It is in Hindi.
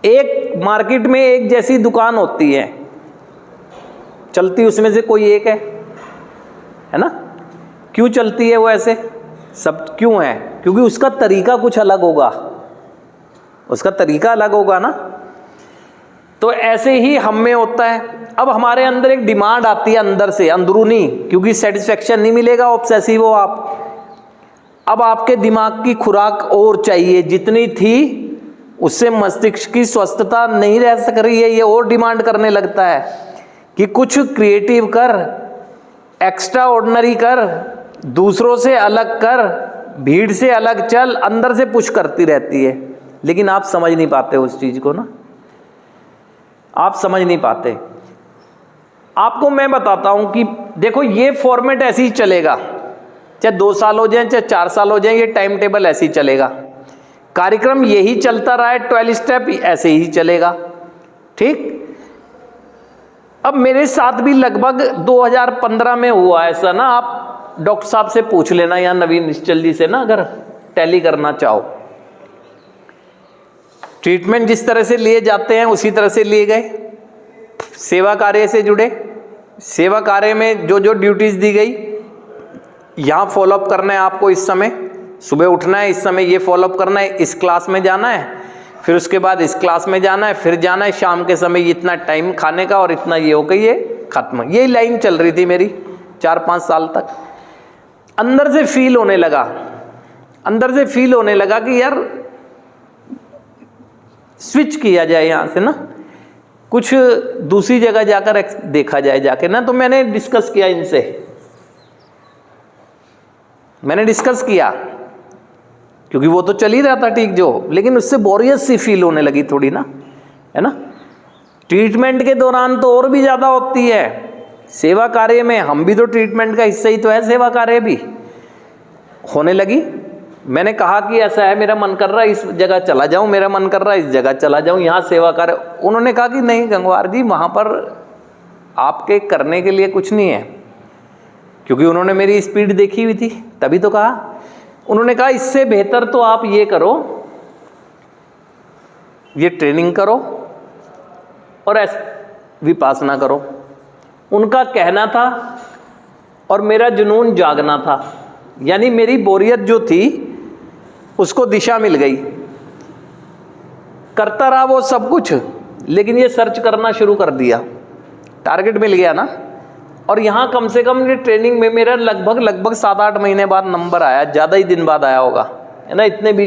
एक मार्केट में एक जैसी दुकान होती है, चलती उसमें से कोई एक है ना? क्यों चलती है वो ऐसे? सब क्यों है? क्योंकि उसका तरीका कुछ अलग होगा, उसका तरीका अलग होगा ना। तो ऐसे ही हम में होता है। अब हमारे अंदर एक डिमांड आती है अंदर से, अंदरूनी, क्योंकि सेटिस्फेक्शन नहीं मिलेगा, ऑब्सेसिव हो आप। अब आपके दिमाग की खुराक और चाहिए, जितनी थी उससे मस्तिष्क की स्वस्थता नहीं रह सक रही है, ये और डिमांड करने लगता है कि कुछ क्रिएटिव कर, एक्स्ट्रा ऑर्डिनरी कर, दूसरों से अलग कर, भीड़ से अलग चल, अंदर से पुश करती रहती है। लेकिन आप समझ नहीं पाते उस चीज को ना, आप समझ नहीं पाते। आपको मैं बताता हूं कि देखो ये फॉर्मेट ऐसे ही चलेगा, चाहे 2 साल हो जाए, चाहे 4 साल हो जाए, ये टाइम टेबल ऐसे ही चलेगा, कार्यक्रम यही चलता रहा है, 12 स्टेप ऐसे ही चलेगा, ठीक। अब मेरे साथ भी लगभग 2015 में हुआ ऐसा ना, आप डॉक्टर साहब से पूछ लेना या नवीन निश्चल जी से ना, अगर टैली करना चाहो। ट्रीटमेंट जिस तरह से लिए जाते हैं उसी तरह से लिए गए, सेवा कार्य से जुड़े, सेवा कार्य में जो जो ड्यूटीज दी गई, यहाँ फॉलोअप करना है आपको, इस समय सुबह उठना है, इस समय ये फॉलोअप करना है, इस क्लास में जाना है, फिर उसके बाद इस क्लास में जाना है, फिर जाना है शाम के समय, इतना टाइम खाने का और इतना ये हो गई, ये खत्म। यही लाइन चल रही थी मेरी 4-5 साल तक। अंदर से फील होने लगा, अंदर से फील होने लगा कि यार स्विच किया जाए यहाँ से ना, कुछ दूसरी जगह जाकर देखा जाए जाके ना। तो मैंने डिस्कस किया इनसे, मैंने डिस्कस किया, क्योंकि वो तो चल ही रहा था ठीक जो, लेकिन उससे बोरियत सी फील होने लगी थोड़ी ना, है ना। ट्रीटमेंट के दौरान तो और भी ज़्यादा होती है, सेवा कार्य में हम भी तो ट्रीटमेंट का हिस्सा ही तो है, सेवा कार्य भी होने लगी। मैंने कहा कि ऐसा है, मेरा मन कर रहा है इस जगह चला जाऊं, मेरा मन कर रहा है इस जगह चला जाऊं, यहाँ सेवा कार्य। उन्होंने कहा कि नहीं गंगवार जी, वहाँ पर आपके करने के लिए कुछ नहीं है, क्योंकि उन्होंने मेरी स्पीड देखी हुई थी, तभी तो कहा। उन्होंने कहा इससे बेहतर तो आप ये करो, ये ट्रेनिंग करो और विपासना करो। उनका कहना था और मेरा जुनून जागना था, यानी मेरी बोरियत जो थी उसको दिशा मिल गई। करता रहा वो सब कुछ, लेकिन ये सर्च करना शुरू कर दिया, टारगेट मिल गया ना। और यहाँ कम से कम ये ट्रेनिंग में मेरा लगभग 7-8 महीने बाद नंबर आया, ज़्यादा ही दिन बाद आया होगा, है ना। इतने बीच